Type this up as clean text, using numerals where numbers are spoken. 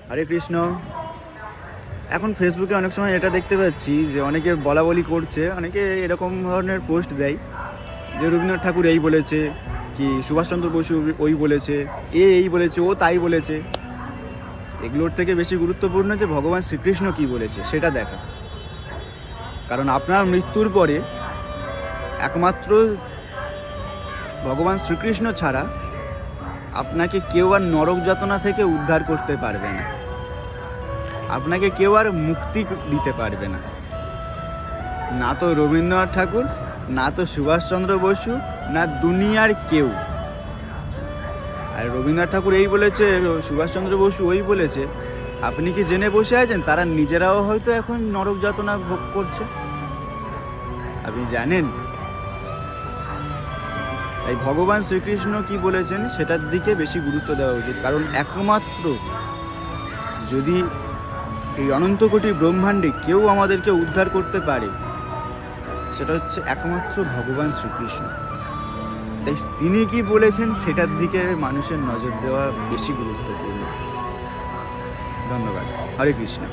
হরে কৃষ্ণ। এখন ফেসবুকে অনেক সময় এটা দেখতে পাচ্ছি যে অনেকে বলা করছে, অনেকে এরকম ধরনের পোস্ট দেয় যে রবীন্দ্রনাথ ঠাকুর এই বলেছে, কি সুভাষচন্দ্র বসু ওই বলেছে, এই বলেছে, ও তাই বলেছে। এগুলোর থেকে বেশি গুরুত্বপূর্ণ যে ভগবান শ্রীকৃষ্ণ কি বলেছে সেটা দেখা। কারণ আপনার মৃত্যুর পরে একমাত্র ভগবান শ্রীকৃষ্ণ ছাড়া আপনাকে কেউ আর নরক যাতনা থেকে উদ্ধার করতে পারবে না, আপনাকে কেউ আর মুক্তি দিতে পারবে না। না তো রবীন্দ্রনাথ ঠাকুর, না তো সুভাষচন্দ্র বসু, না দুনিয়ার কেউ। আর রবীন্দ্রনাথ ঠাকুর এই বলেছে, সুভাষচন্দ্র বসু ওই বলেছে, আপনি কি জেনে বসে আছেন তারা নিজেরাও হয়তো এখন নরক যাতনা ভোগ করছে? আপনি জানেন? তাই ভগবান শ্রীকৃষ্ণ কি বলেছেন সেটার দিকে বেশি গুরুত্ব দেওয়া উচিত। কারণ একমাত্র যদি এই অনন্ত কোটি ব্রহ্মাণ্ডে কেউ আমাদেরকে উদ্ধার করতে পারে সেটা হচ্ছে একমাত্র ভগবান শ্রীকৃষ্ণ। তাই তিনি কি বলেছেন সেটার দিকে মানুষের নজর দেওয়া বেশি গুরুত্বপূর্ণ। ধন্যবাদ। হরে কৃষ্ণ।